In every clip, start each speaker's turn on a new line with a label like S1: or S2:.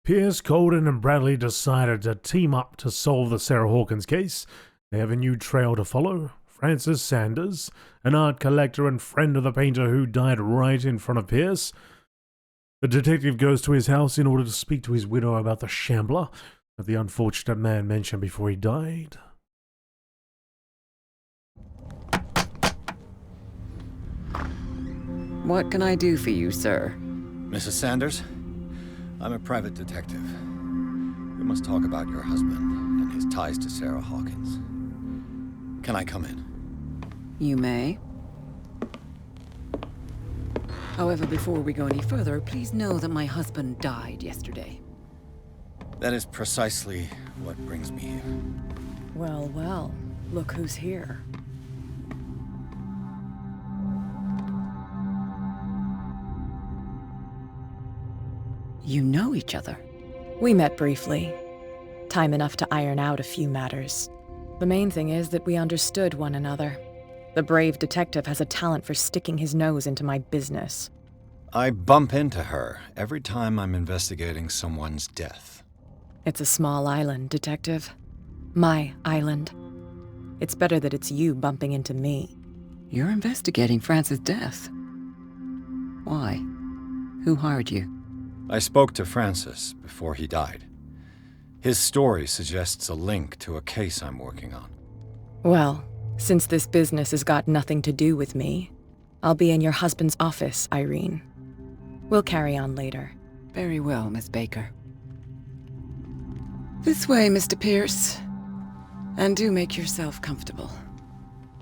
S1: Pierce, Colden, and Bradley decided to team up to solve the Sarah Hawkins case. They have a new trail to follow. Francis Sanders, an art collector and friend of the painter who died right in front of Pierce. The detective goes to his house in order to speak to his widow about the shambler that the unfortunate man mentioned before he died.
S2: What can I do for you, sir?
S3: Mrs. Sanders, I'm a private detective. We must talk about your husband and his ties to Sarah Hawkins. Can I come in?
S2: You may. However, before we go any further, please know that my husband died yesterday.
S3: That is precisely what brings me here.
S4: Well, well, look who's here.
S2: You know each other?
S4: We met briefly. Time enough to iron out a few matters. The main thing is that we understood one another. The brave detective has a talent for sticking his nose into my business.
S3: I bump into her every time I'm investigating someone's death.
S4: It's a small island, detective. My island. It's better that it's you bumping into me.
S2: You're investigating Francis' death. Why? Who hired you?
S3: I spoke to Francis before he died. His story suggests a link to a case I'm working on.
S4: Well, since this business has got nothing to do with me, I'll be in your husband's office, Irene. We'll carry on later.
S2: Very well, Miss Baker. This way, Mr. Pierce. And do make yourself comfortable.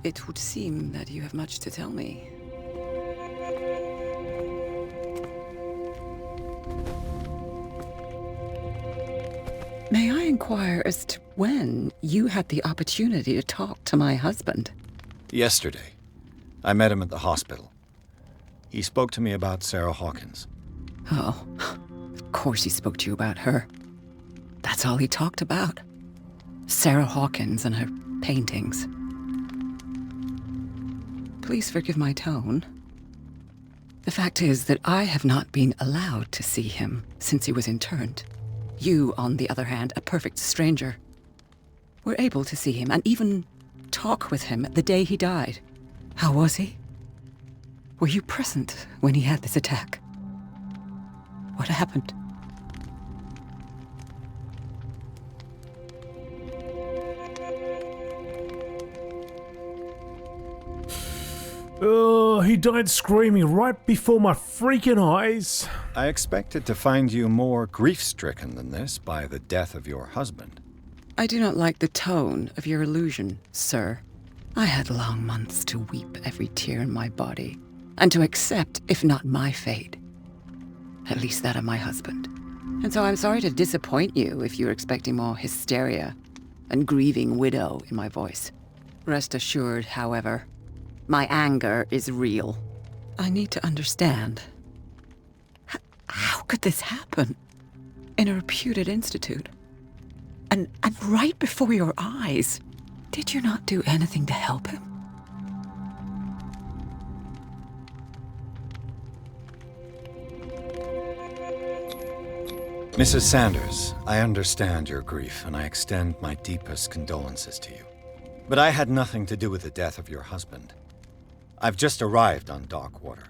S2: It would seem that you have much to tell me. May I inquire as to when you had the opportunity to talk to my husband?
S3: Yesterday, I met him at the hospital. He spoke to me about Sarah Hawkins.
S2: Oh, of course he spoke to you about her. That's all he talked about. Sarah Hawkins and her paintings. Please forgive my tone. The fact is that I have not been allowed to see him since he was interned. You, on the other hand, a perfect stranger, were able to see him and even talk with him the day he died. How was he? Were you present when he had this attack? What happened?
S1: He died screaming right before my freaking eyes.
S3: I expected to find you more grief-stricken than this by the death of your husband.
S2: I do not like the tone of your allusion, sir. I had long months to weep every tear in my body, and to accept, if not my fate, at least that of my husband. And so I'm sorry to disappoint you if you're expecting more hysteria and grieving widow in my voice. Rest assured, however, my anger is real. I need to understand. How could this happen? In a reputed institute? And right before your eyes? Did you not do anything to help him?
S3: Mrs. Sanders, I understand your grief, and I extend my deepest condolences to you. But I had nothing to do with the death of your husband. I've just arrived on Darkwater.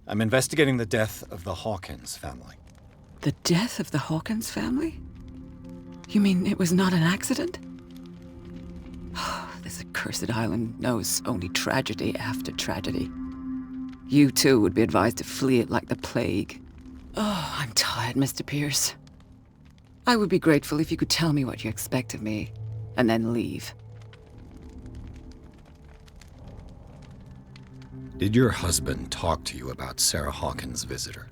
S3: I'm investigating the death of the Hawkins family.
S2: The death of the Hawkins family? You mean it was not an accident? This accursed island knows only tragedy after tragedy. You too would be advised to flee it like the plague. Oh, I'm tired, Mr. Pierce. I would be grateful if you could tell me what you expect of me, and then leave.
S3: Did your husband talk to you about Sarah Hawkins' visitor?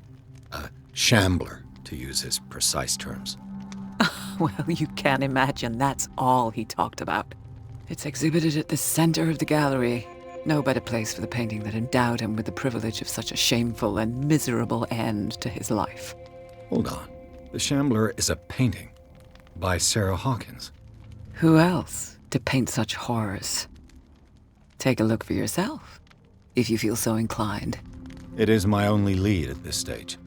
S3: A shambler, to use his precise terms.
S2: Well, you can imagine that's all he talked about. It's exhibited at the center of the gallery. No better place for the painting that endowed him with the privilege of such a shameful and miserable end to his life.
S3: Hold on. The Shambler is a painting by Sarah Hawkins.
S2: Who else to paint such horrors? Take a look for yourself, if you feel so inclined.
S3: It is my only lead at this stage.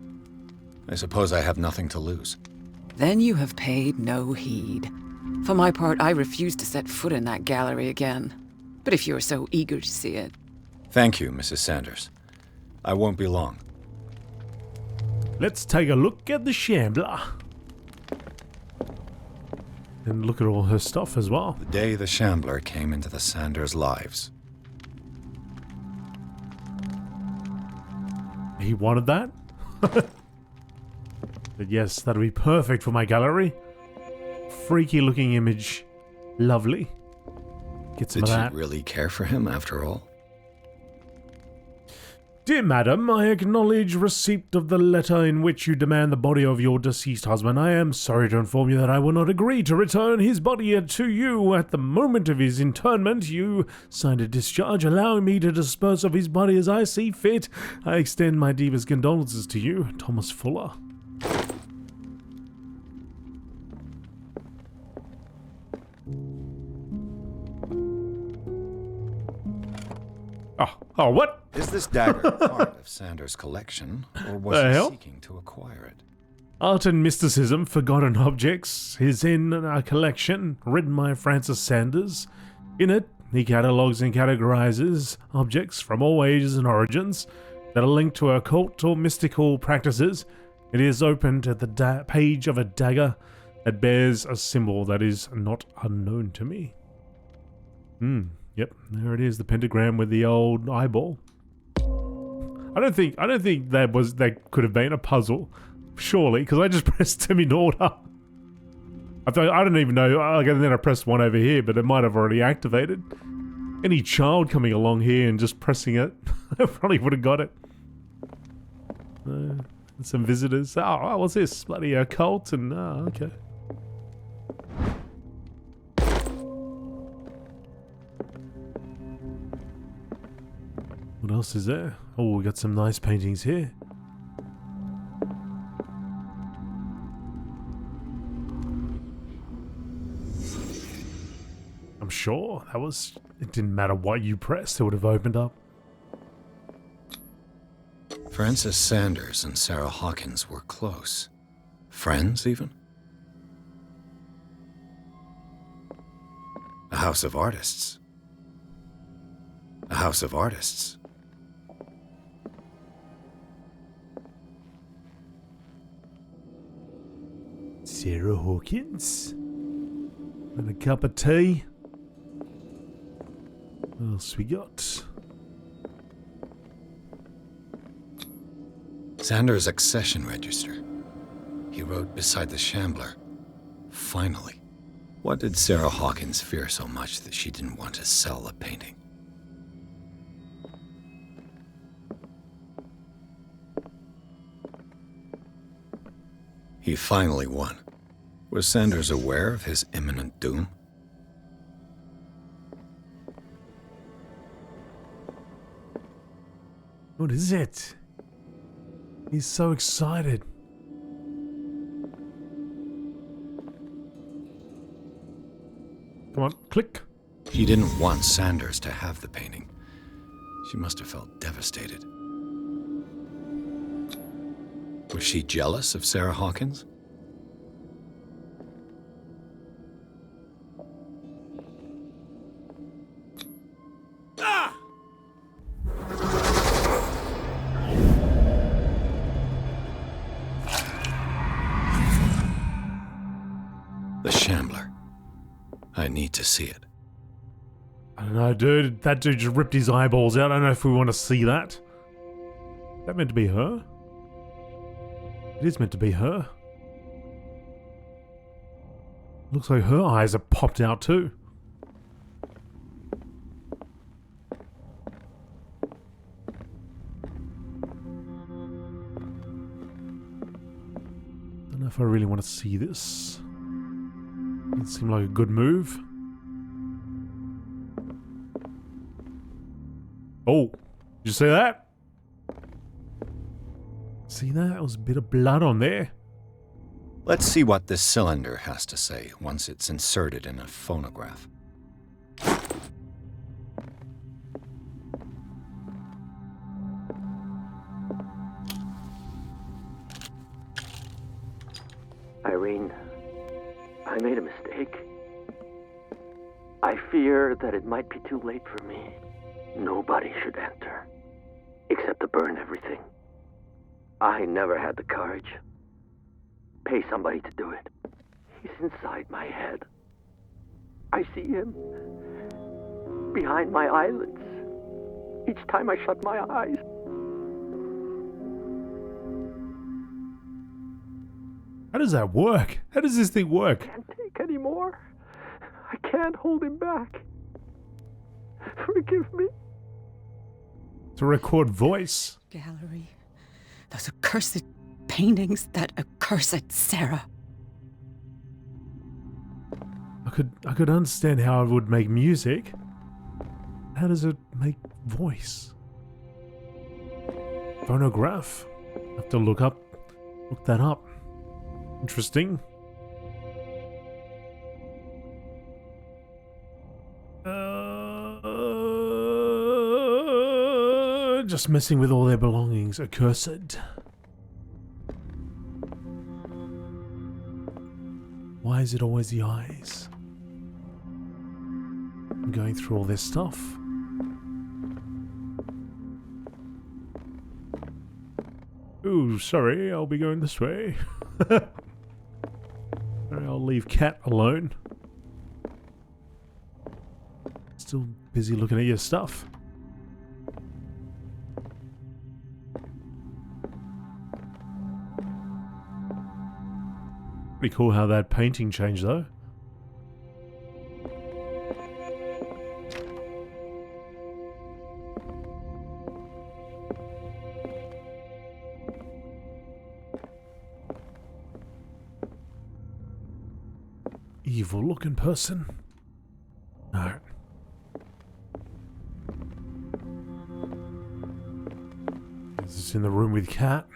S3: I suppose I have nothing to lose.
S2: Then you have paid no heed. For my part, I refuse to set foot in that gallery again. But if you're so eager to see it...
S3: Thank you, Mrs. Sanders. I won't be long.
S1: Let's take a look at the Shambler. And look at all her stuff as well.
S3: The day the Shambler came into the Sanders' lives.
S1: He wanted that? But yes, that'll be perfect for my gallery. Freaky looking image. Lovely. Get some
S3: Did
S1: of that.
S3: she really care for him after all?
S1: Dear madam, I acknowledge receipt of the letter in which you demand the body of your deceased husband. I am sorry to inform you that I will not agree to return his body to you at the moment of his interment. You signed a discharge allowing me to dispose of his body as I see fit. I extend my deepest condolences to you, Thomas Fuller. Oh, what?
S3: Is this dagger part of Sanders' collection, or was
S1: The
S3: he
S1: hell?
S3: seeking to acquire it?
S1: Art and Mysticism, Forgotten Objects is in a collection written by Francis Sanders. In it, he catalogues and categorizes objects from all ages and origins that are linked to occult or mystical practices. It is opened at the page of a dagger that bears a symbol that is not unknown to me. Yep, there it is, the pentagram with the old eyeball. I don't think that could have been a puzzle, surely, because I just pressed them in order. I don't even know. And then I pressed one over here, but it might have already activated. Any child coming along here and just pressing it, I probably would have got it. Some visitors. Oh, what's this? Bloody occult and okay. What else is there? Oh, we got some nice paintings here. I'm sure it didn't matter what you pressed, it would have opened up.
S3: Francis Sanders and Sarah Hawkins were close. Friends, even? A house of artists. A house of artists.
S1: Sarah Hawkins. And a cup of tea. What else we got?
S3: Sanders' accession register. He wrote beside the Shambler. Finally. What did Sarah Hawkins fear so much that she didn't want to sell the painting? He finally won. Was Sanders aware of his imminent doom?
S1: What is it? He's so excited. Come on, click.
S3: She didn't want Sanders to have the painting. She must have felt devastated. Was she jealous of Sarah Hawkins? The Shambler. I need to see it.
S1: I don't know, dude. That dude just ripped his eyeballs out. I don't know if we want to see that. That meant to be her? It is meant to be her. Looks like her eyes are popped out too. Don't know if I really want to see this. It seemed like a good move. Oh, did you see that? See that? There was a bit of blood on there.
S3: Let's see what this cylinder has to say once it's inserted in a phonograph.
S5: Irene, I made a mistake. I fear that it might be too late for me. Nobody should enter, except to burn everything. I never had the courage. Pay somebody to do it. He's inside my head. I see him behind my eyelids each time I shut my eyes.
S1: How does that work? How does this thing work?
S5: I can't take any more. I can't hold him back. Forgive me.
S1: To record voice.
S2: Gallery. Those accursed paintings, that accursed Sarah.
S1: I could understand how it would make music. How does it make voice? Phonograph. I have to look that up. Interesting. Just messing with all their belongings. Accursed. Why is it always the eyes? I'm going through all this stuff. Ooh, sorry, I'll be going this way. I'll leave Cat alone. Still busy looking at your stuff. Pretty cool how that painting changed though. Evil looking person. No. Is this in the room with Cat?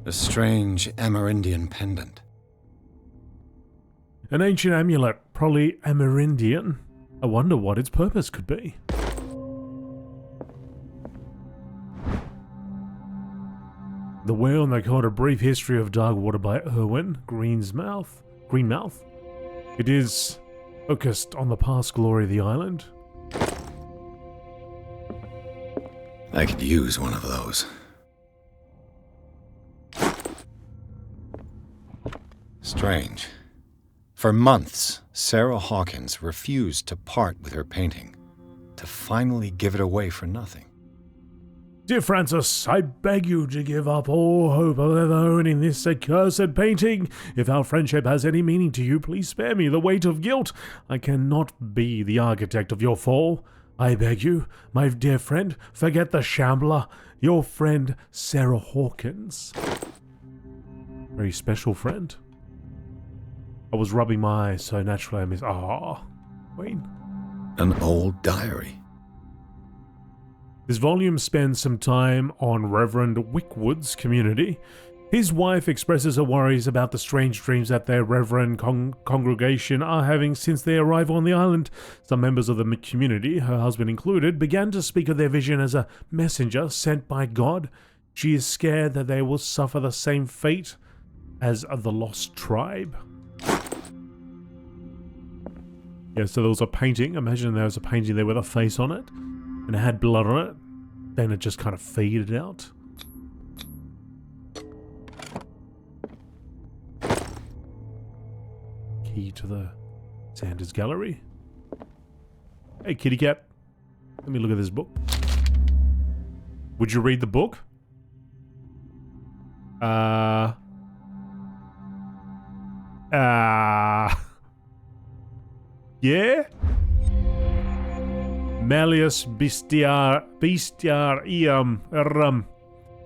S3: A strange Amerindian pendant.
S1: An ancient amulet, probably Amerindian. I wonder what its purpose could be. The Whale and the Cod, a brief history of Darkwater by Erwin Greenmouth. It is focused on the past glory of the island.
S3: I could use one of those. Strange. For months, Sarah Hawkins refused to part with her painting, to finally give it away for nothing.
S1: Dear Francis, I beg you to give up all hope of ever owning this accursed painting. If our friendship has any meaning to you, please spare me the weight of guilt. I cannot be the architect of your fall. I beg you, my dear friend, forget the shambler. Your friend, Sarah Hawkins. Very special friend. I was rubbing my eyes, so naturally I miss. Wayne.
S3: An old diary.
S1: This volume spends some time on Reverend Wickwood's community. His wife expresses her worries about the strange dreams that their Reverend congregation are having since their arrival on the island. Some members of the community, her husband included, began to speak of their vision as a messenger sent by God. She is scared that they will suffer the same fate as the lost tribe. Yeah, so there was a painting. Imagine there was a painting there with a face on it, and it had blood on it. Then it just kind of faded out. Key to the Sanders Gallery. Hey, kitty cat. Let me look at this book. Would you read the book? Yeah? Malleus bestiarium.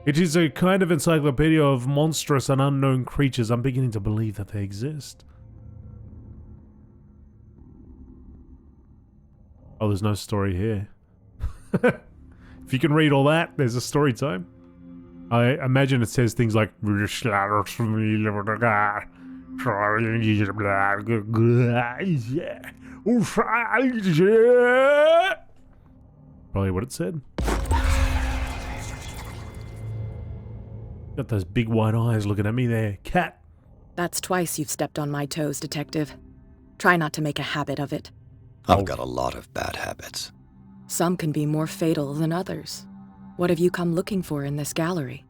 S1: It is a kind of encyclopedia of monstrous and unknown creatures. I'm beginning to believe that they exist. Oh, there's no story here. If you can read all that, there's a story time. I imagine it says things like Probably what it said. Got those big white eyes looking at me there. Cat.
S4: That's twice you've stepped on my toes, Detective. Try not to make a habit of it.
S3: I've got a lot of bad habits.
S4: Some can be more fatal than others. What have you come looking for in this gallery?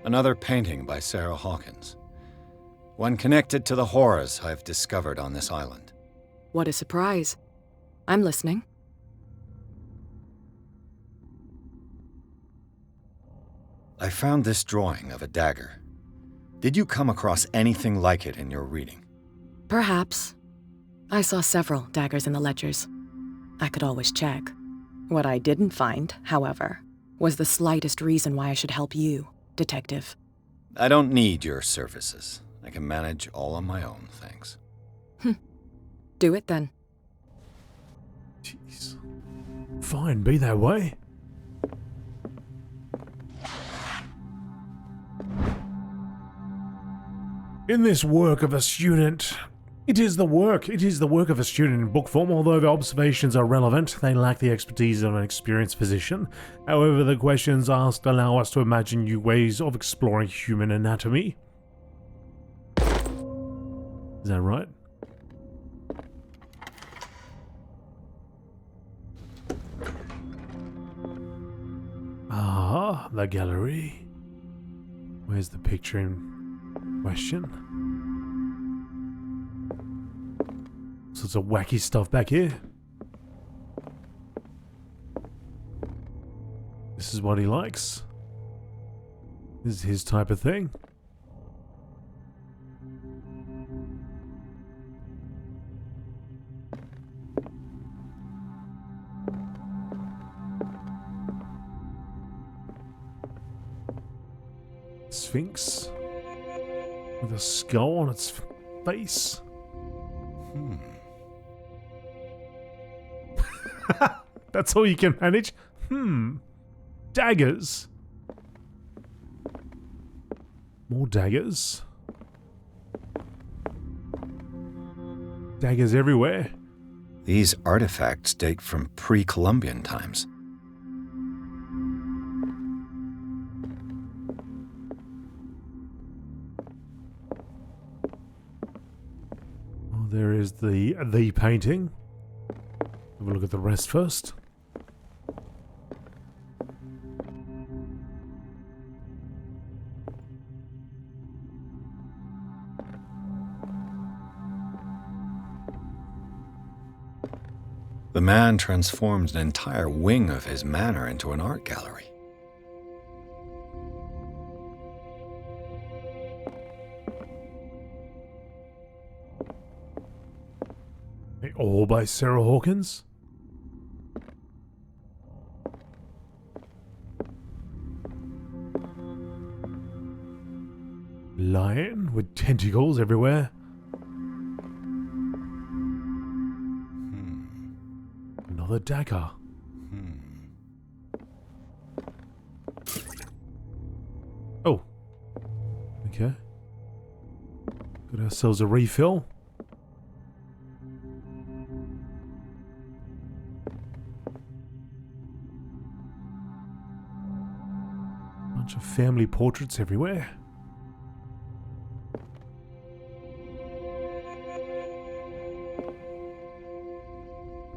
S3: Another painting by Sarah Hawkins. One connected to the horrors I've discovered on this island.
S4: What a surprise. I'm listening.
S3: I found this drawing of a dagger. Did you come across anything like it in your reading?
S4: Perhaps. I saw several daggers in the ledgers. I could always check. What I didn't find, however, was the slightest reason why I should help you, Detective.
S3: I don't need your services. I can manage all on my own, thanks.
S4: Do it then.
S1: Jeez. Fine, be that way. In this work of a student, it is the work of a student in book form. Although the observations are relevant, they lack the expertise of an experienced physician. However, the questions asked allow us to imagine new ways of exploring human anatomy. Is that right? Ah, the gallery. Where's the picture in question? Sorts of wacky stuff back here. This is what he likes. This is his type of thing. Sphinx with a skull on its face. That's all you can manage? Daggers. More daggers. Daggers everywhere.
S3: These artifacts date from pre-Columbian times.
S1: Oh, there is the painting. Have a look at the rest first.
S3: The man transformed an entire wing of his manor into an art gallery.
S1: All by Sarah Hawkins? Lion with tentacles everywhere. Another dagger. Oh. Okay. Got ourselves a refill. Bunch of family portraits everywhere.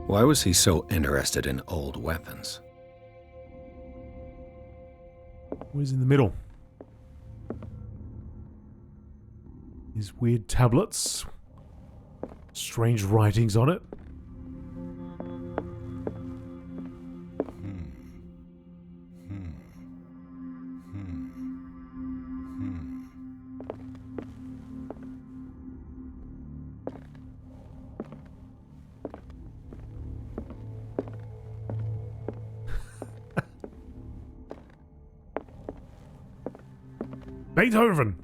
S3: Why was he so interested in old weapons?
S1: Where's in the middle? These weird tablets. Strange writings on it. Beethoven!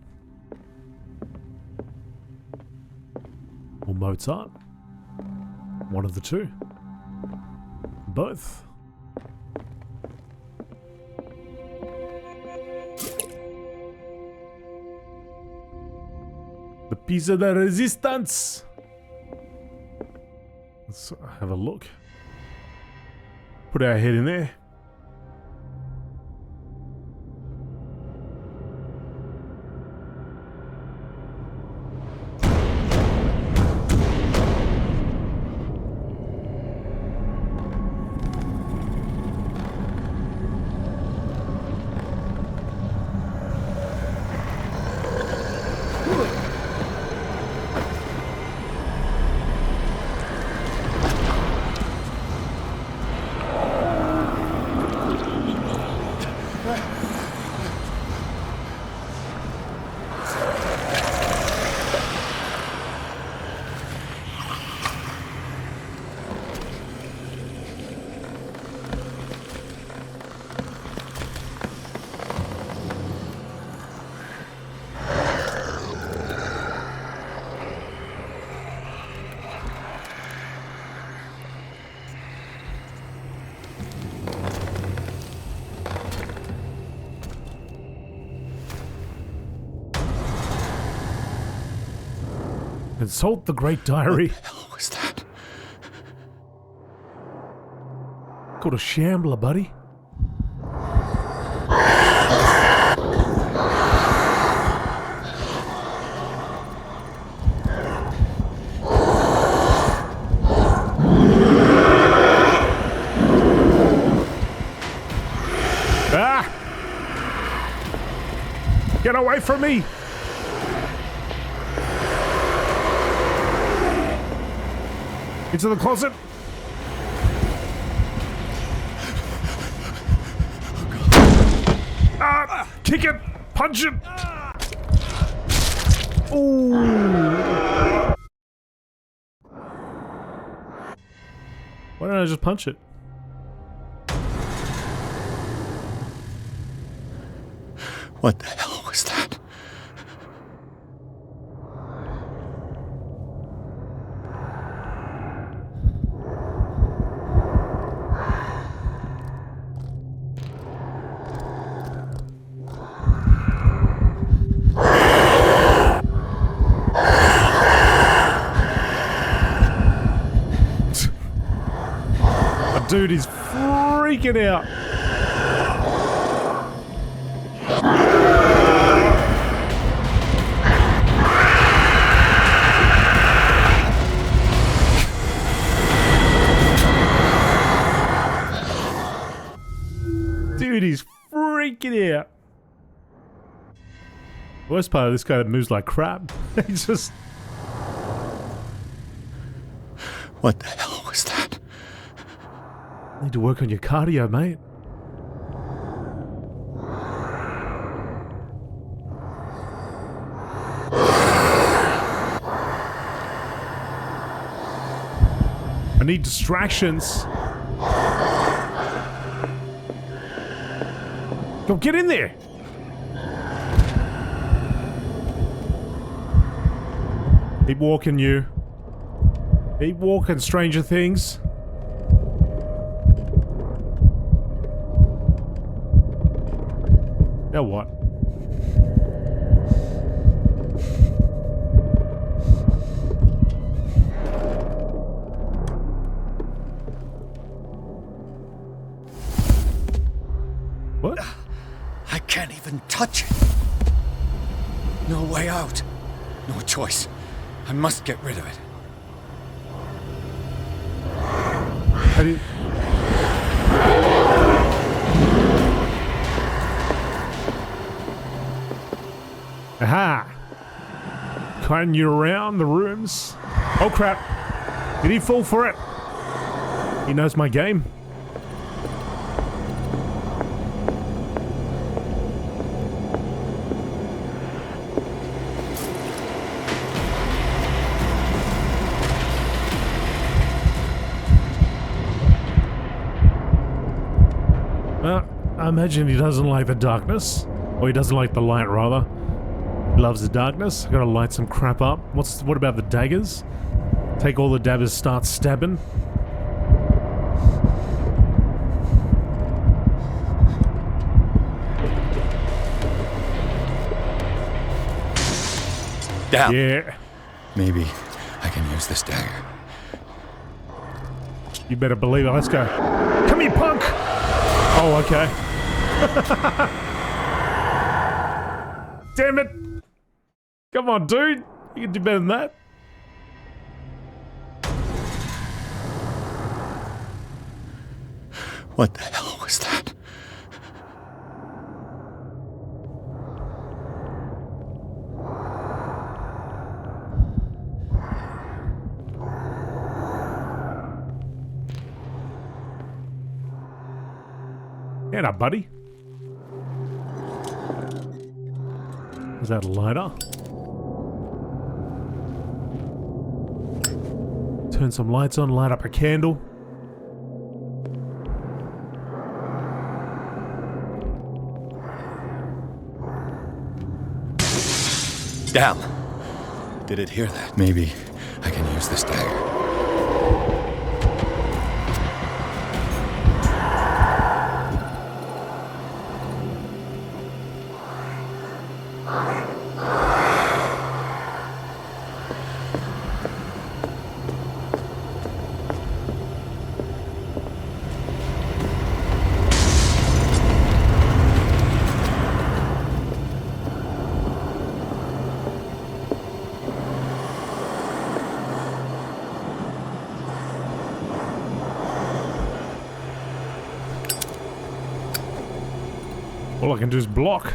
S1: Or Mozart. One of the two. Both. piece of the resistance. Let's have a look. Put our head in there. Consult the Great Diary.
S3: What the hell was that?
S1: Called a shambler, buddy. Ah! Get away from me! Into the closet. Ah! Kick it! Punch it! Ooh! Why don't I just punch it?
S3: What the hell was that?
S1: Dude, he's freaking out. Dude, he's freaking out. Worst part of this guy moves like crap. He's just...
S3: What the hell was that?
S1: Need to work on your cardio, mate. I need distractions. Go get in there. Keep walking, you. Keep walking, Stranger Things. Now what? What?
S3: I can't even touch it. No way out. No choice. I must get rid of it.
S1: How do you... Aha! Carting you around the rooms. Oh crap! Did he fall for it? He knows my game. Well, I imagine he doesn't like the darkness. Or he doesn't like the light, rather. He loves the darkness. I gotta light some crap up. What about the daggers? Take all the daggers, start stabbing.
S3: Down.
S1: Yeah.
S3: Maybe I can use this dagger.
S1: You better believe it. Let's go. Come here, punk! Oh, okay. Damn it! Come on, dude. You can do better than that.
S3: What the hell was that?
S1: Get up, buddy. Is that a lighter? Turn some lights on, light up a candle.
S3: Down. Did it hear that? Maybe I can use this dagger.
S1: All I can do is block.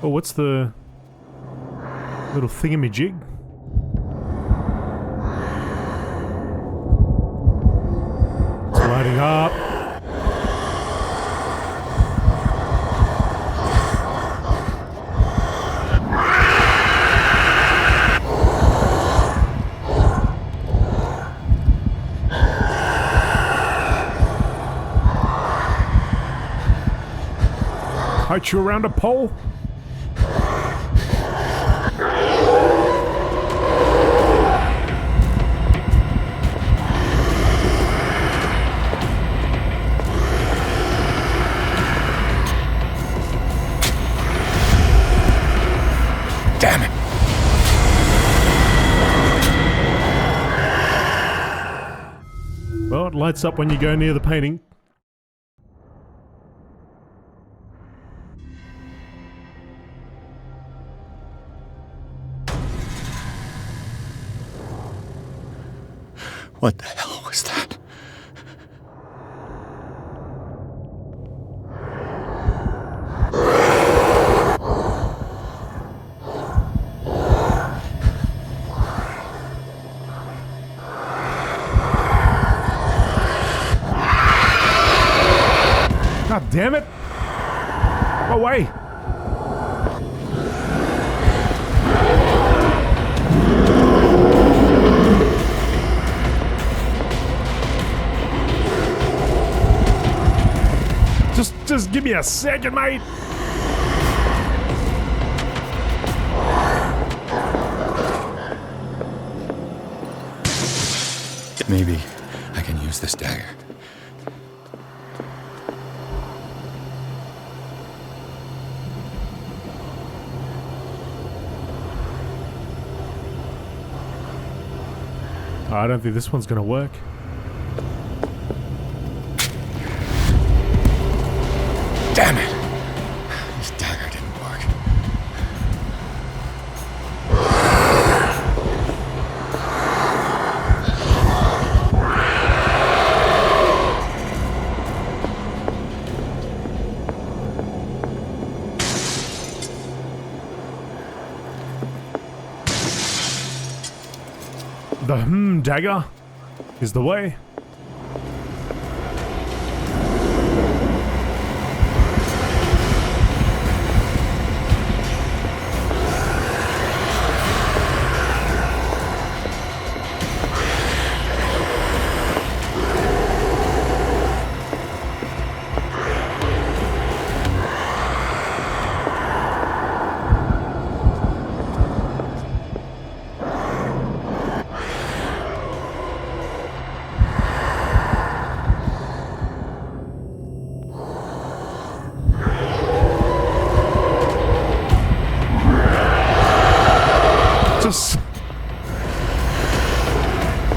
S1: Oh, what's the little thingamajig? It's lighting up. Kite you around a pole?
S3: Damn it!
S1: Well, it lights up when you go near the painting.
S3: What the hell was that?
S1: God damn it! Go away! Just give me a second, mate!
S3: Maybe I can use this dagger.
S1: Oh, I don't think this one's gonna work.
S3: Damn it! This dagger didn't work.
S1: The dagger is the way.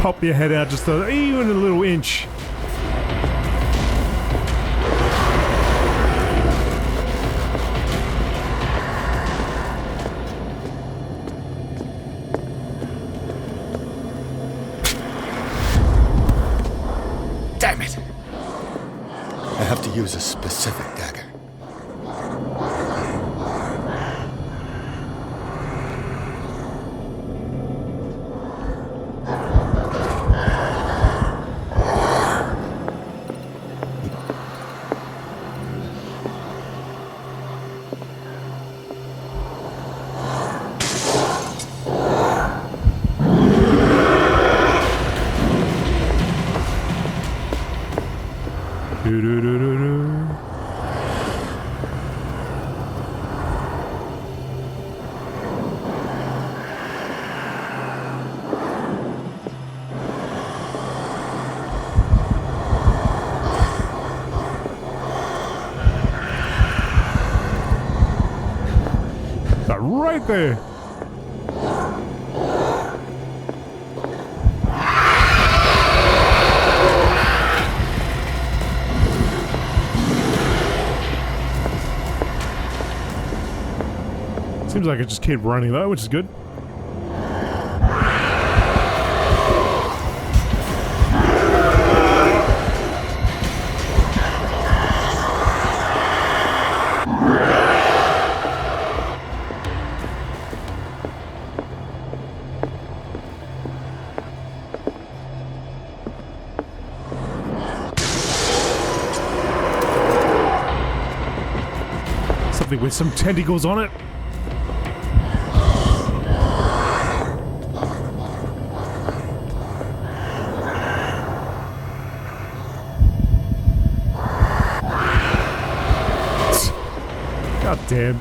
S1: pop your head out just even a little inch.
S3: Damn it! I have to use a specific dagger.
S1: Right there. Seems like it just kept running though, which is good. Something with some tentacles on it. God damn.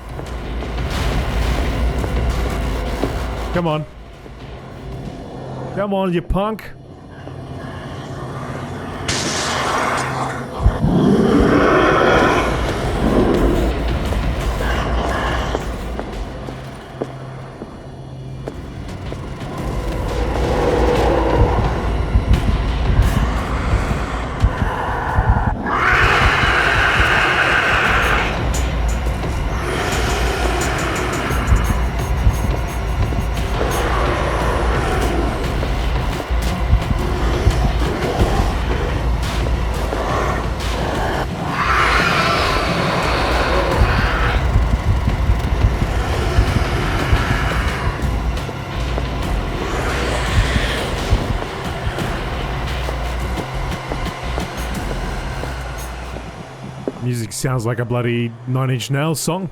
S1: Come on. Come on, you punk. Music sounds like a bloody Nine Inch Nails song.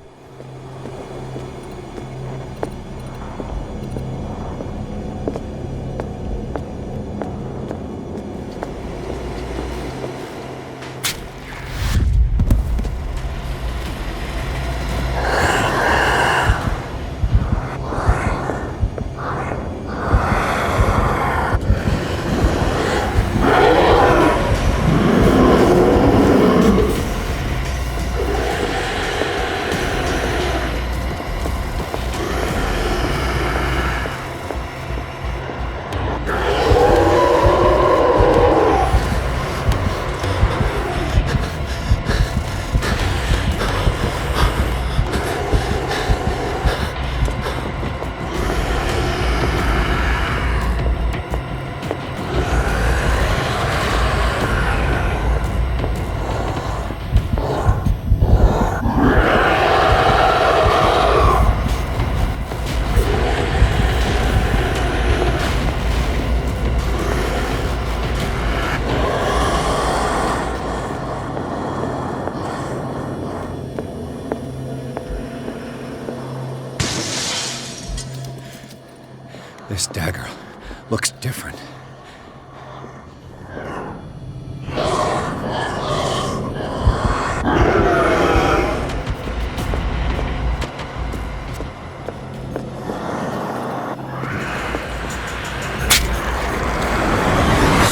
S3: This dagger looks different.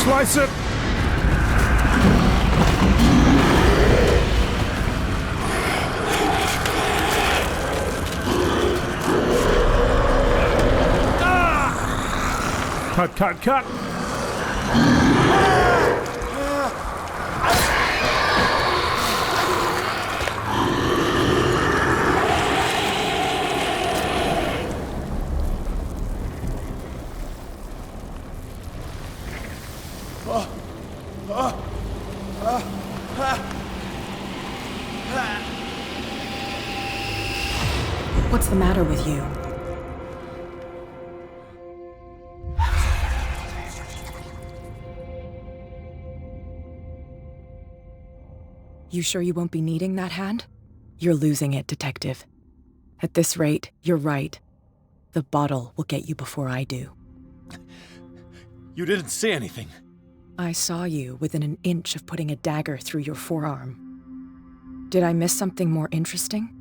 S1: Slice it! Cut, cut, cut!
S4: What's the matter with you? You sure you won't be needing that hand? You're losing it, Detective. At this rate, you're right. The bottle will get you before I do.
S3: You didn't see anything.
S4: I saw you within an inch of putting a dagger through your forearm. Did I miss something more interesting?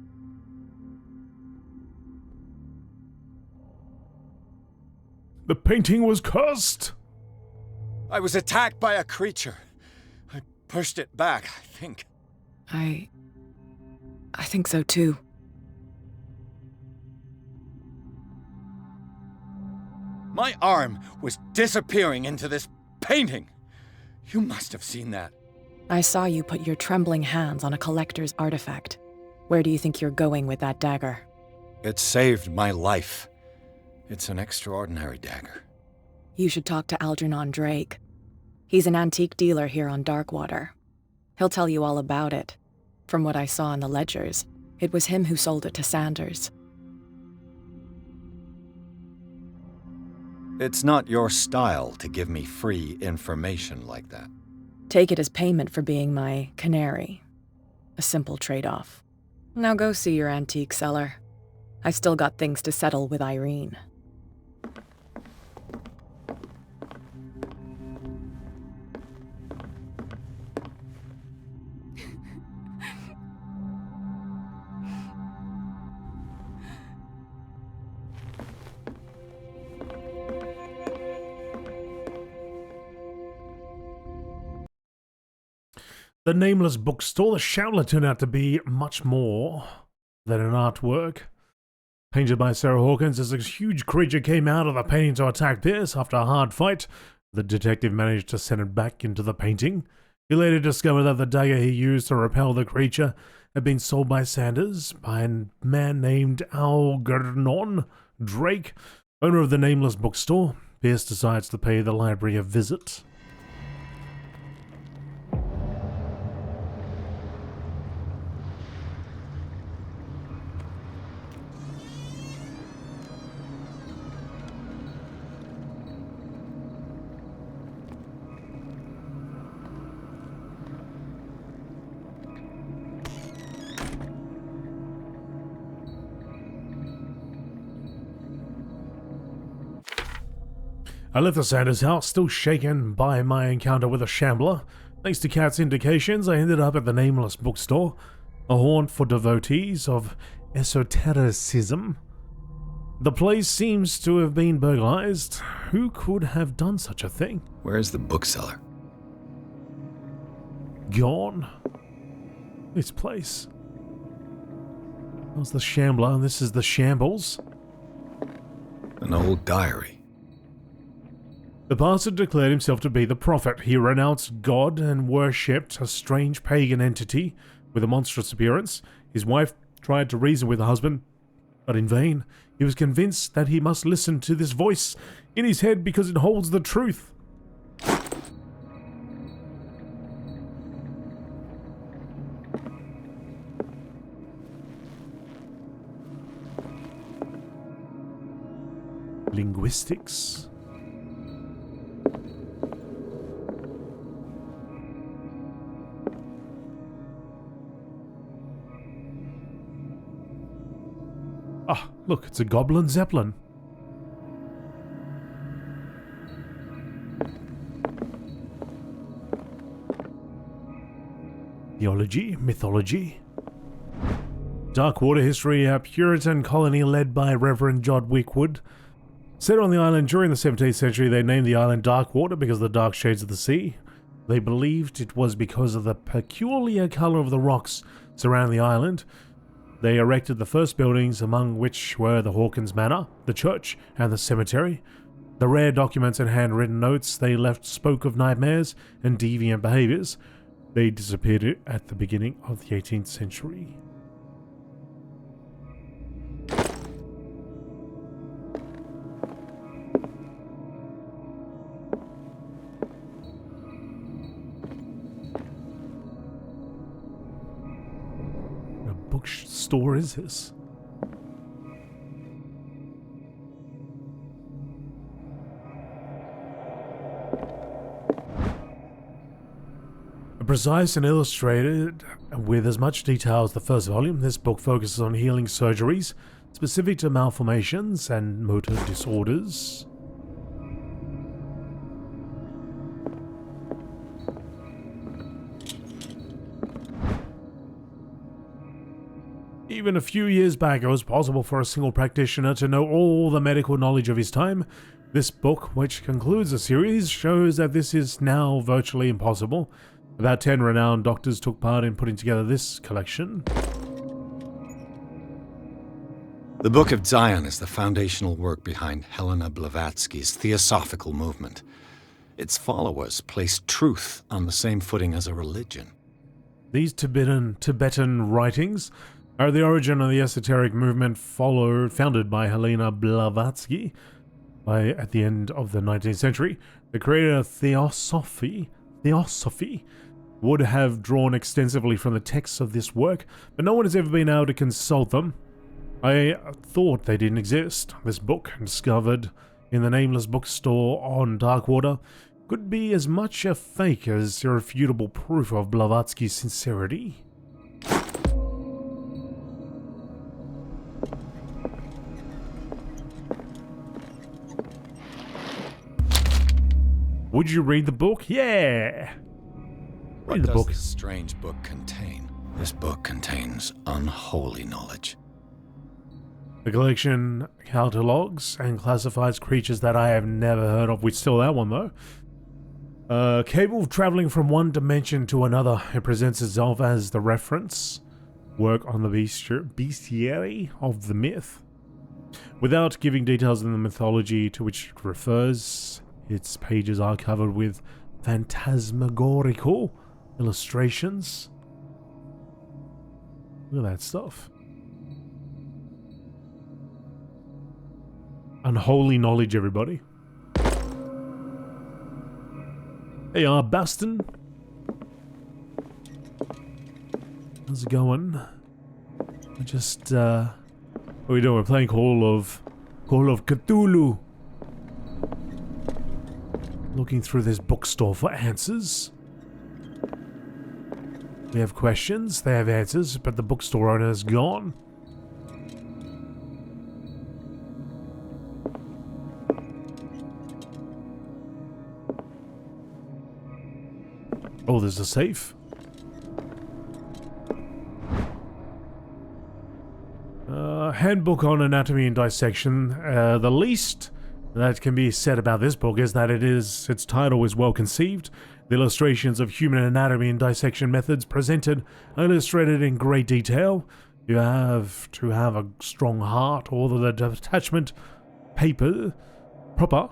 S1: The painting was cursed!
S3: I was attacked by a creature. I pushed it back, I think.
S4: I think so too.
S3: My arm was disappearing into this painting. You must have seen that.
S4: I saw you put your trembling hands on a collector's artifact. Where do you think you're going with that dagger?
S3: It saved my life. It's an extraordinary dagger.
S4: You should talk to Algernon Drake. He's an antique dealer here on Darkwater. He'll tell you all about it. From what I saw in the ledgers, it was him who sold it to Sanders.
S3: It's not your style to give me free information like that.
S4: Take it as payment for being my canary. A simple trade-off. Now go see your antique seller. I've still got things to settle with Irene.
S1: The nameless bookstore, the Shambler, turned out to be much more than an artwork. Painted by Sarah Hawkins, as a huge creature came out of the painting to attack Pierce. After a hard fight, the detective managed to send it back into the painting. He later discovered that the dagger he used to repel the creature had been sold by Sanders by a man named Algernon Drake, owner of the nameless bookstore. Pierce decides to pay the library a visit. I left the Sanders house, still shaken by my encounter with a Shambler. Thanks to Kat's indications, I ended up at the nameless bookstore, a haunt for devotees of esotericism. The place seems to have been burglarized. Who could have done such a thing?
S3: Where's the bookseller?
S1: Gone. This place. That was the Shambler, and this is the Shambles.
S3: An old diary.
S1: The pastor declared himself to be the prophet. He renounced God and worshipped a strange pagan entity with a monstrous appearance. His wife tried to reason with the husband, but in vain. He was convinced that he must listen to this voice in his head because it holds the truth. Linguistics. Ah, look, it's a Goblin Zeppelin. Theology, mythology. Darkwater history, a Puritan colony led by Reverend John Wickwood. Set on the island during the 17th century, they named the island Darkwater because of the dark shades of the sea. They believed it was because of the peculiar color of the rocks surrounding the island. They erected the first buildings, among which were the Hawkins Manor, the church, and the cemetery. The rare documents and handwritten notes they left spoke of nightmares and deviant behaviors. They disappeared at the beginning of the 18th century. What bookstore is this? Precise and illustrated with as much detail as the first volume, this book focuses on healing surgeries specific to malformations and motor disorders. Even a few years back, it was possible for a single practitioner to know all the medical knowledge of his time. This book, which concludes the series, shows that this is now virtually impossible. About 10 renowned doctors took part in putting together this collection.
S3: The Book of Zion is the foundational work behind Helena Blavatsky's Theosophical movement. Its followers place truth on the same footing as a religion.
S1: These Tibetan writings are the origin of the esoteric movement founded by Helena Blavatsky at the end of the 19th century. The creator of Theosophy would have drawn extensively from the texts of this work, but no one has ever been able to consult them. I thought they didn't exist. This book, discovered in the nameless bookstore on Darkwater, could be as much a fake as irrefutable proof of Blavatsky's sincerity. Would you read the book? Yeah!
S3: What does this strange book contain? This book contains unholy knowledge.
S1: The collection catalogs and classifies creatures that I have never heard of. We still that one though. Capable of traveling from one dimension to another, it presents itself as the reference work on the bestiary of the myth. Without giving details in the mythology to which it refers, its pages are covered with phantasmagorical illustrations. Look at that stuff. Unholy knowledge, everybody. Hey, Baston. How's it going? We're just, what are we doing? We're playing Call of Cthulhu. Looking through this bookstore for answers. We have questions, they have answers, but the bookstore owner is gone. Oh, there's a safe. Handbook on Anatomy and Dissection. The least that can be said about this book is that its title is well conceived. The illustrations of human anatomy and dissection methods presented are illustrated in great detail. You have to have a strong heart or the detachment paper proper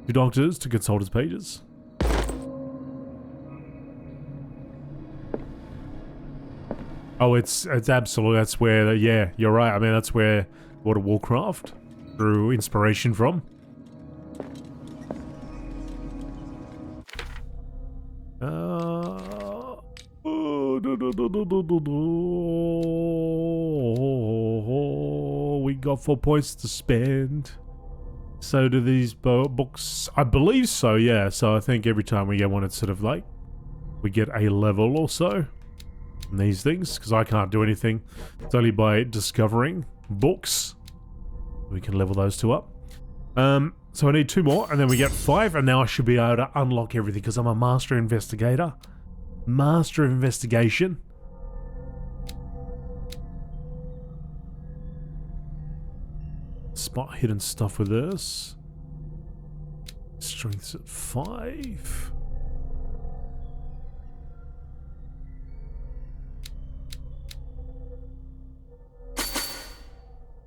S1: to doctors to consult his pages. Oh, it's absolutely, that's where, yeah, you're right. I mean, that's where World of Warcraft drew inspiration from. We got 4 points to spend. So do these books? I believe so, yeah. So I think every time we get one, it's sort of like we get a level or so in these things, because I can't do anything. It's only by discovering books we can level those two up. So I need 2 more, and then we get 5, and now I should be able to unlock everything, because I'm a master investigator. Master of investigation. Spot hidden stuff with this. Strength's at 5.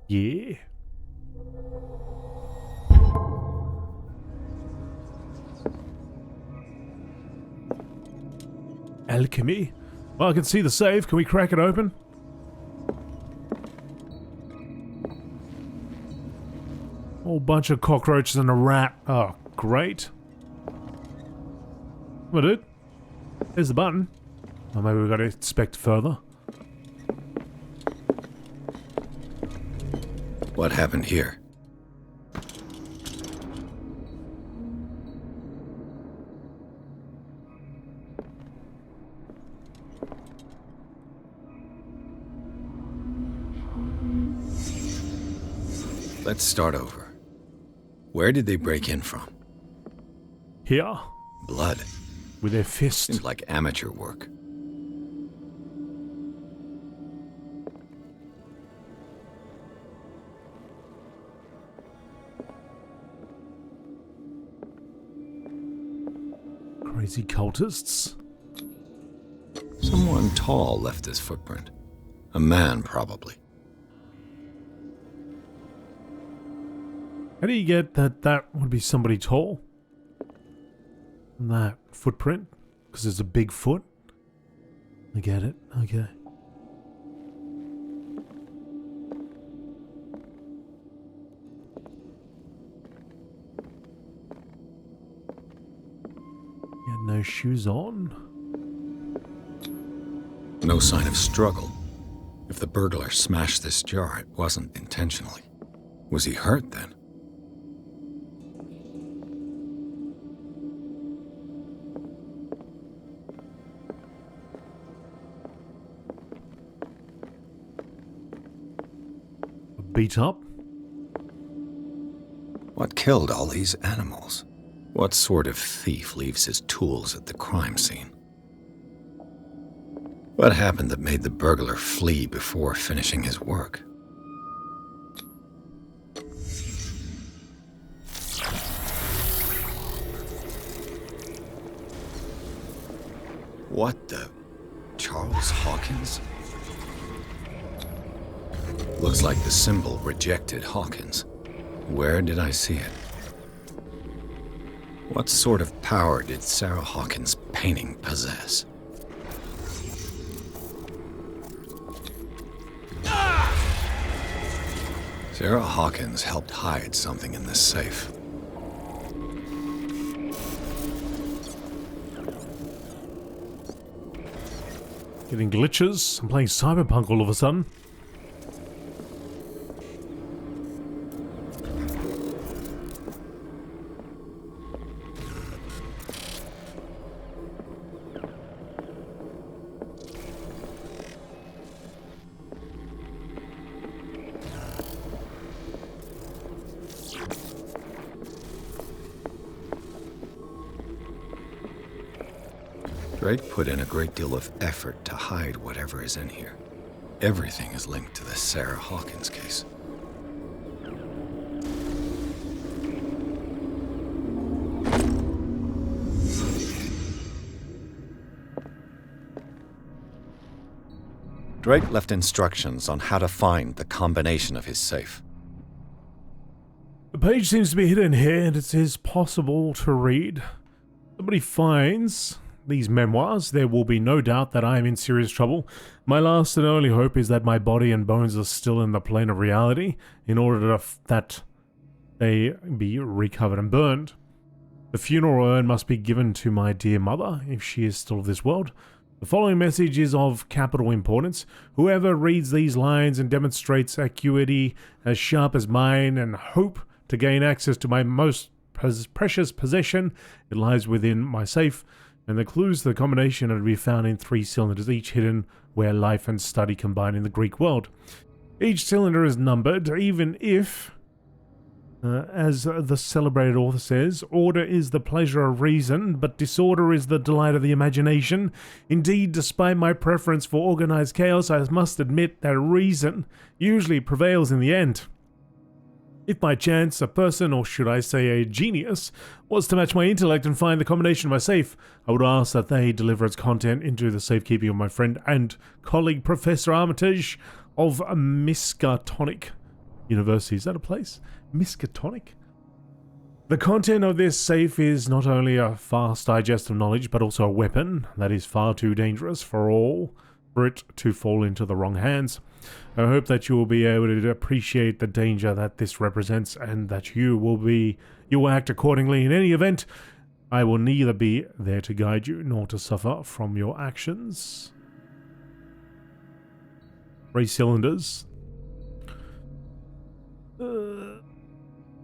S1: Yeah. Alchemy. Well, I can see the safe. Can we crack it open? Whole bunch of cockroaches and a rat. Oh, great. What it? There's the button. Oh, maybe we've got to inspect further.
S3: What happened here? Let's start over. Where did they break in from?
S1: Here.
S3: Blood.
S1: With their fist.
S3: Seems like amateur work.
S1: Crazy cultists.
S3: Someone tall left this footprint. A man, probably.
S1: How do you get that that would be somebody tall? That footprint? Because it's a big foot? I get it. Okay. He had no shoes on.
S3: No sign of struggle. If the burglar smashed this jar, it wasn't intentionally. Was he hurt then?
S1: Beat up?
S3: What killed all these animals? What sort of thief leaves his tools at the crime scene? What happened that made the burglar flee before finishing his work? What the? Charles Hawkins? Looks like the symbol rejected Hawkins. Where did I see it? What sort of power did Sarah Hawkins' painting possess? Sarah Hawkins helped hide something in this safe.
S1: Getting glitches. I'm playing Cyberpunk all of a sudden.
S3: Drake put in a great deal of effort to hide whatever is in here. Everything is linked to the Sarah Hawkins case. Drake left instructions on how to find the combination of his safe.
S1: The page seems to be hidden here, and it is possible to read. Somebody finds these memoirs, there will be no doubt that I am in serious trouble. My last and only hope is that my body and bones are still in the plane of reality, in order that they be recovered and burned. The funeral urn must be given to my dear mother, if she is still of this world. The following message is of capital importance. Whoever reads these lines and demonstrates acuity as sharp as mine and hope to gain access to my most precious possession, it lies within my safe, and the clues to the combination are to be found in 3 cylinders, each hidden where life and study combine in the Greek world. Each cylinder is numbered, even if, as the celebrated author says, order is the pleasure of reason, but disorder is the delight of the imagination. Indeed, despite my preference for organized chaos, I must admit that reason usually prevails in the end. If by chance a person, or should I say a genius, was to match my intellect and find the combination of my safe, I would ask that they deliver its content into the safekeeping of my friend and colleague Professor Armitage of Miskatonic University. Is that a place? Miskatonic? The content of this safe is not only a fast digest of knowledge, but also a weapon that is far too dangerous for it to fall into the wrong hands. I hope that you will be able to appreciate the danger that this represents, and that you will act accordingly. In any event, I will neither be there to guide you nor to suffer from your actions. 3 cylinders.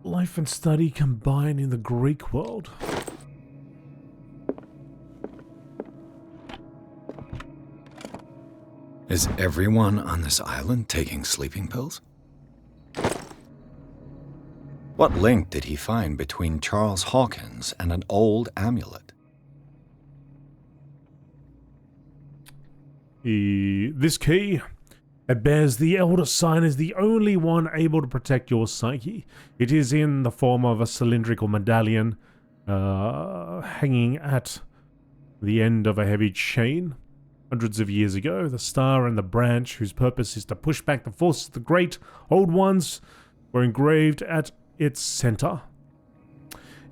S1: Life and study combined in the Greek world.
S3: Is everyone on this island taking sleeping pills? What link did he find between Charles Hawkins and an old amulet?
S1: This key, it bears the Elder Sign, is the only one able to protect your psyche. It is in the form of a cylindrical medallion hanging at the end of a heavy chain. Hundreds of years ago, the star and the branch, whose purpose is to push back the forces of the great old ones, were engraved at its center.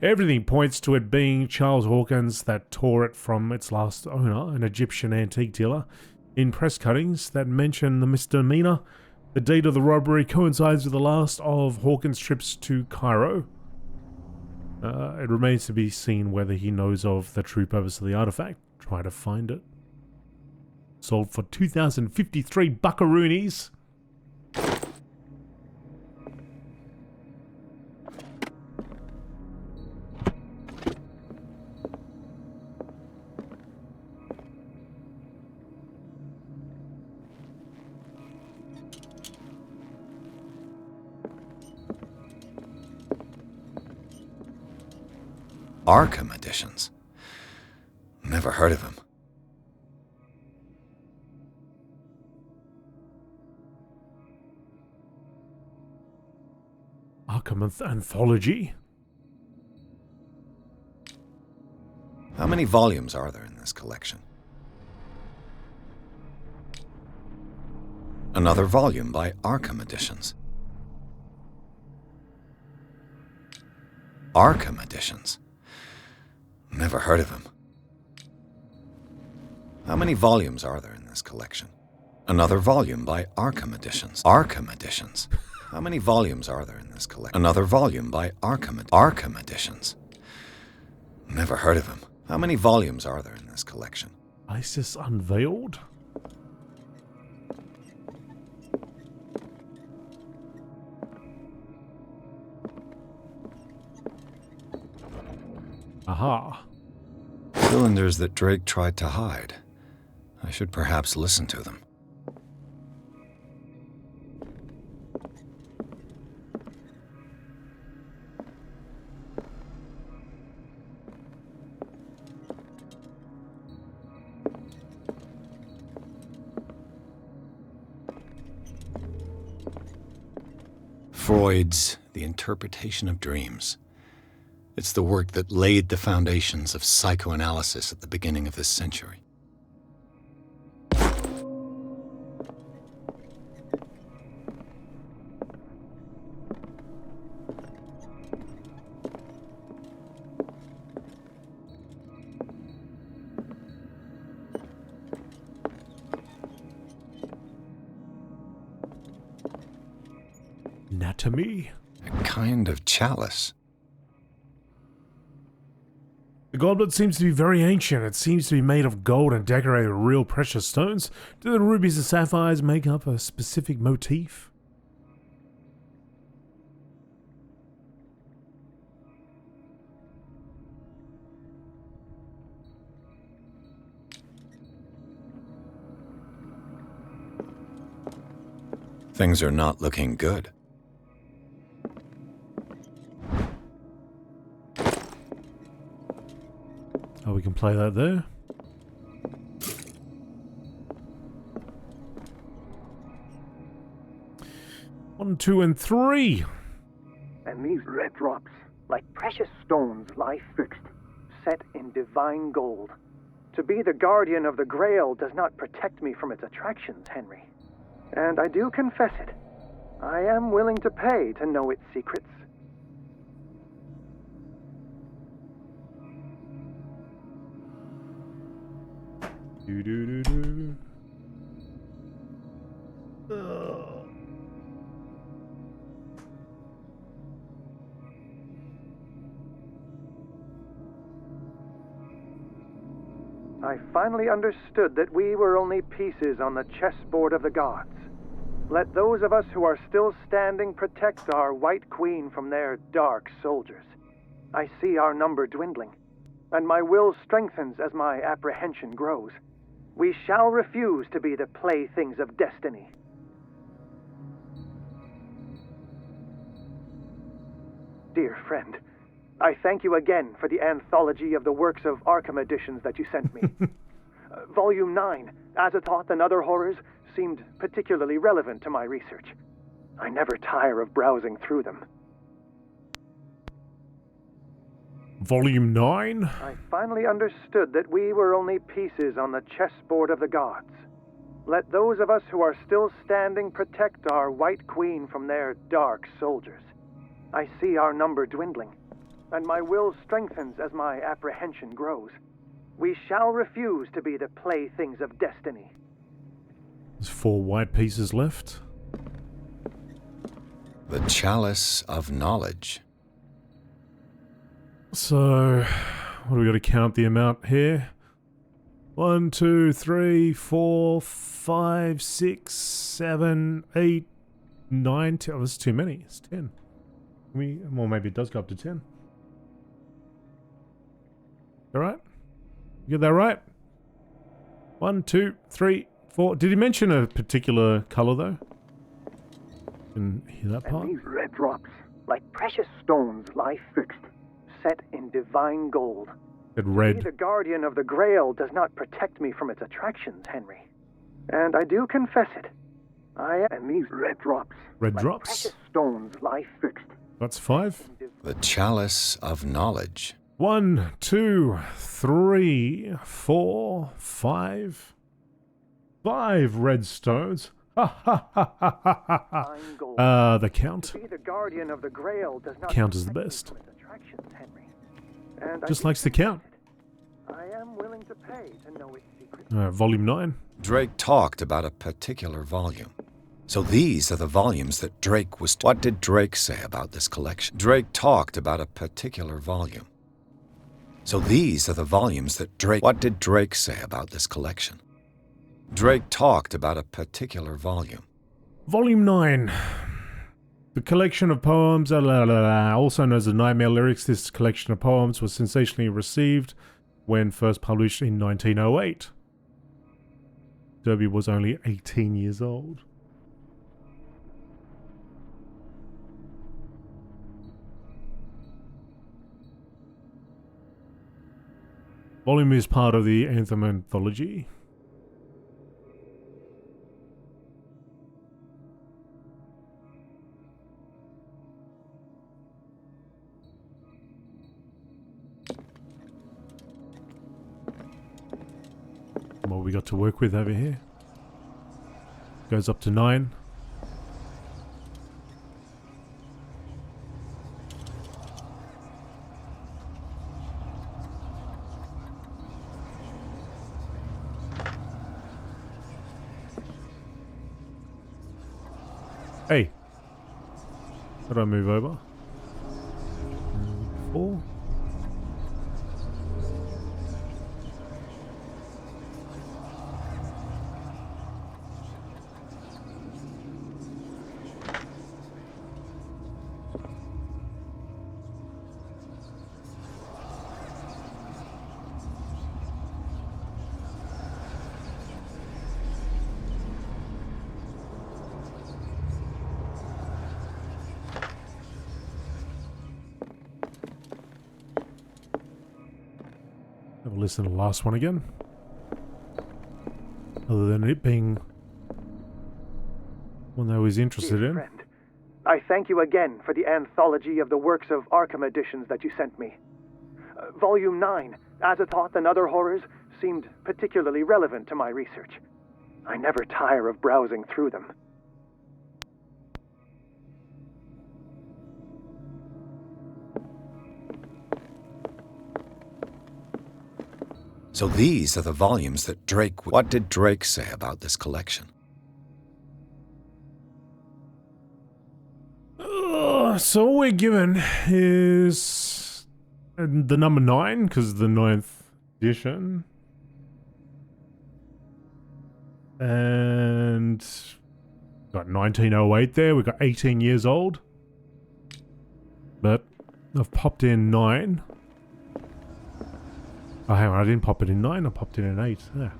S1: Everything points to it being Charles Hawkins that tore it from its last owner, an Egyptian antique dealer. In press cuttings that mention the misdemeanor, the date of the robbery coincides with the last of Hawkins' trips to Cairo. It remains to be seen whether he knows of the true purpose of the artifact. Try to find it. Sold for 2,053 buckaroonies.
S3: Arkham editions. Never heard of him.
S1: Arkham Anthology?
S3: How many volumes are there in this collection? Another volume by Arkham Editions. Arkham Editions. Never heard of him. How many volumes are there in this collection? Another volume by Arkham Editions. Arkham Editions. How many volumes are there in this collection? Another volume by Arkham Editions. Never heard of him. How many volumes are there in this collection?
S1: ISIS Unveiled? Aha.
S3: Cylinders that Drake tried to hide. I should perhaps listen to them. Freud's The Interpretation of Dreams. It's the work that laid the foundations of psychoanalysis at the beginning of this century.
S1: Anatomy?
S3: A kind of chalice.
S1: The goblet seems to be very ancient. It seems to be made of gold and decorated with real precious stones. Do the rubies and sapphires make up a specific motif?
S3: Things are not looking good.
S1: Oh, we can play that there. One, two, and three.
S6: And these red drops, like precious stones, lie fixed, set in divine gold. To be the guardian of the Grail does not protect me from its attractions, Henry. And I do confess it. I am willing to pay to know its secrets.
S1: Do. Ugh.
S6: I finally understood that we were only pieces on the chessboard of the gods. Let those of us who are still standing protect our White Queen from their dark soldiers. I see our number dwindling, and my will strengthens as my apprehension grows. We shall refuse to be the playthings of destiny. Dear friend, I thank you again for the anthology of the works of Arkham editions that you sent me. Volume 9, Azathoth and Other Horrors, seemed particularly relevant to my research. I never tire of browsing through them.
S1: Volume 9?
S6: I finally understood that we were only pieces on the chessboard of the gods. Let those of us who are still standing protect our White Queen from their dark soldiers. I see our number dwindling, and my will strengthens as my apprehension grows. We shall refuse to be the playthings of destiny.
S1: There's 4 white pieces left.
S3: The Chalice of Knowledge.
S1: So, what do we got to count the amount here? 1, 2, 3, 4, 5, 6, 7, 8, 9, 10. Oh, that's too many. It's 10. Well, maybe it does go up to 10. Alright? You get that right? 1, 2, 3, 4. Did he mention a particular color though? Didn't hear that part.
S6: And these red drops, like precious stones, lie fixed, set in divine gold.
S1: Said
S6: He,
S1: red.
S6: the guardian of the Grail, does not protect me from its attractions, Henry. And I do confess it. And these red drops,
S1: Red
S6: like
S1: drops?
S6: precious stones, lie fixed.
S1: That's 5.
S3: The Chalice of Knowledge.
S1: 1, 2, 3, 4, 5. 5 red stones. Ha ha ha ha ha ha ha.
S6: Divine gold.
S1: The count.
S6: To be the guardian of the Grail does not
S1: Count is the
S6: protect me
S1: best.
S6: from its attractions, Henry. And I
S1: Just
S6: do
S1: likes to
S6: confess
S1: count.
S6: it. I am willing to pay to know its secret.
S1: Volume 9.
S3: Drake talked about a particular volume. So these are the volumes that Drake was... What did Drake say about this collection? Drake talked about a particular volume. So these are the volumes that Drake... What did Drake say about this collection? Drake talked about a particular volume.
S1: Volume 9. The collection of poems, also known as the Nightmare Lyrics. This collection of poems was sensationally received when first published in 1908. Derby was only 18 years old. Volume is part of the Anthem anthology. What we got to work with over here? Goes up to 9. Hey, how do I move over? 4. Have a listen to the last one again. Other than it being one that I was interested
S6: Dear
S1: in.
S6: friend, I thank you again for the anthology of the works of Arkham editions that you sent me. Volume 9, Azathoth and Other Horrors, seemed particularly relevant to my research. I never tire of browsing through them.
S3: So these are the volumes that Drake... What did Drake say about this collection?
S1: So all we're given is the number 9, because the 9th edition. And got 1908 there. We've got 18 years old. But I've popped in 9. Oh, hang on. I didn't pop it in 9. I popped it in 8. Yeah.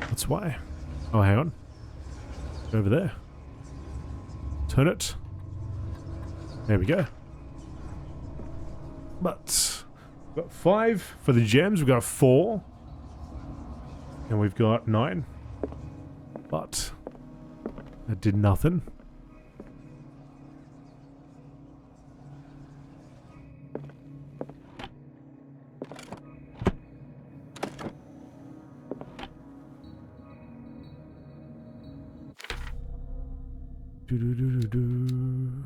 S1: That's why. Oh, hang on. Over there. Turn it. There we go. But we've got 5 for the gems. We've got 4. And we've got 9. But that did nothing. Do-do-do-do-do.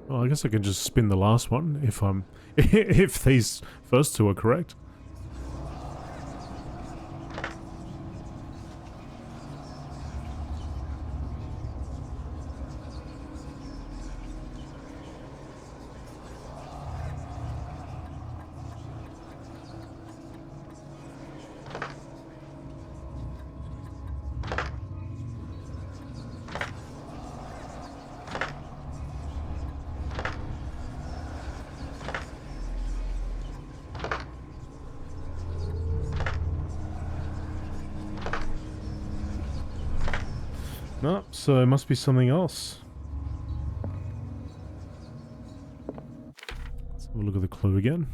S1: Well, I guess I can just spin the last one if I'm if these first 2 are correct. No, so it must be something else. Let's have a look at the clue again.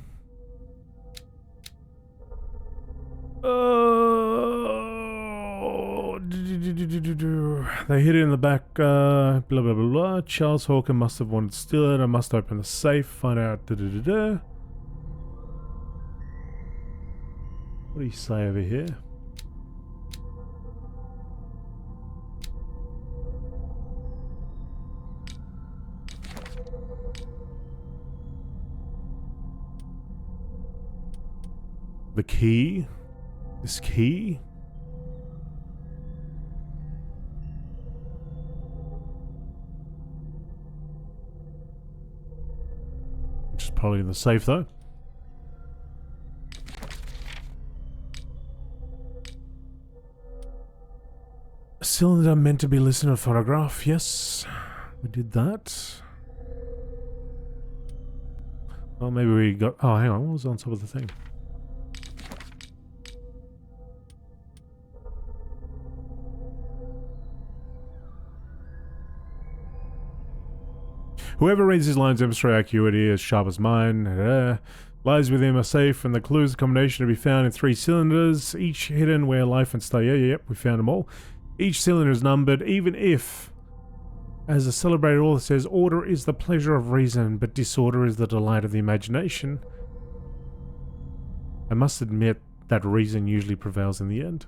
S1: They hid it in the back, blah blah blah blah. Charles Hawker must have wanted to steal it. I must open the safe, find out. What do you say over here? The key? This key? Which is probably in the safe though. A cylinder meant to be listened to photograph, yes. We did that. Oh, maybe we got... Oh, hang on, what was on top of the thing? Whoever reads these lines demonstrate acuity as sharp as mine. Lies within a safe, and the clues combination to be found in 3 cylinders, each hidden where life and stay. Yep, we found them all. Each cylinder is numbered, even if, as the celebrated author says, order is the pleasure of reason, but disorder is the delight of the imagination. I must admit that reason usually prevails in the end.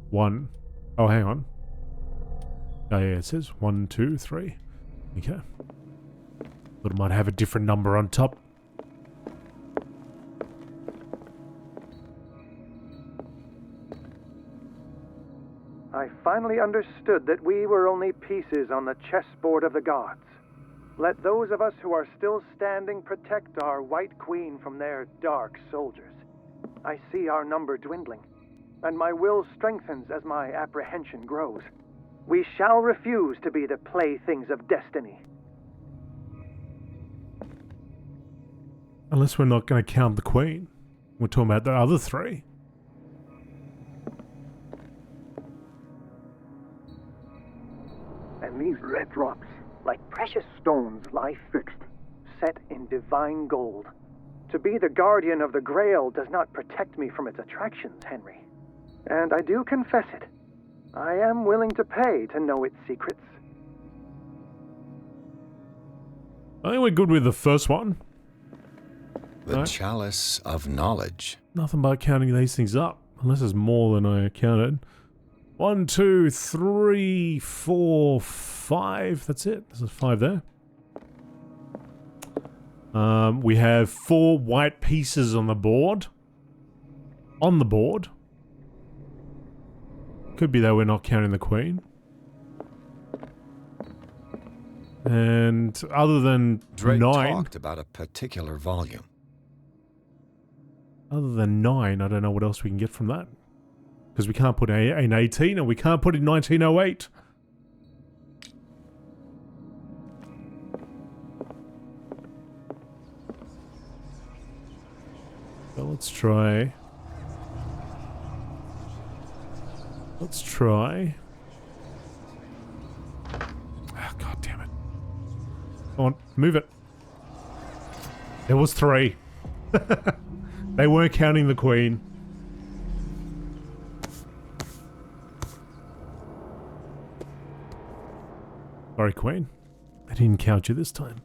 S1: One. Oh, hang on. Oh, yeah, it says 1, 2, 3. Okay. But it might have a different number on top.
S6: I finally understood that we were only pieces on the chessboard of the gods. Let those of us who are still standing protect our White Queen from their dark soldiers. I see our number dwindling, and my will strengthens as my apprehension grows. We shall refuse to be the playthings of destiny.
S1: Unless we're not going to count the Queen. We're talking about the other 3.
S6: And these red drops, like precious stones, lie fixed, set in divine gold. To be the guardian of the Grail does not protect me from its attractions, Henry. And I do confess it. I am willing to pay to know its secrets.
S1: I think we're good with the first one.
S3: The Chalice of Knowledge.
S1: Nothing but counting these things up. Unless there's more than I counted. 1, 2, 3, 4, 5. That's it. There's 5 there. We have 4 white pieces on the board. Could be that we're not counting the Queen. And other than
S3: Drake
S1: 9...
S3: talked about a particular volume.
S1: Other than 9, I don't know what else we can get from that. Because we can't put in 18 and we can't put in 1908. So let's try. Ah, God damn it. Come on, move it. There was 3. They weren't counting the Queen. Sorry, Queen. I didn't count you this time.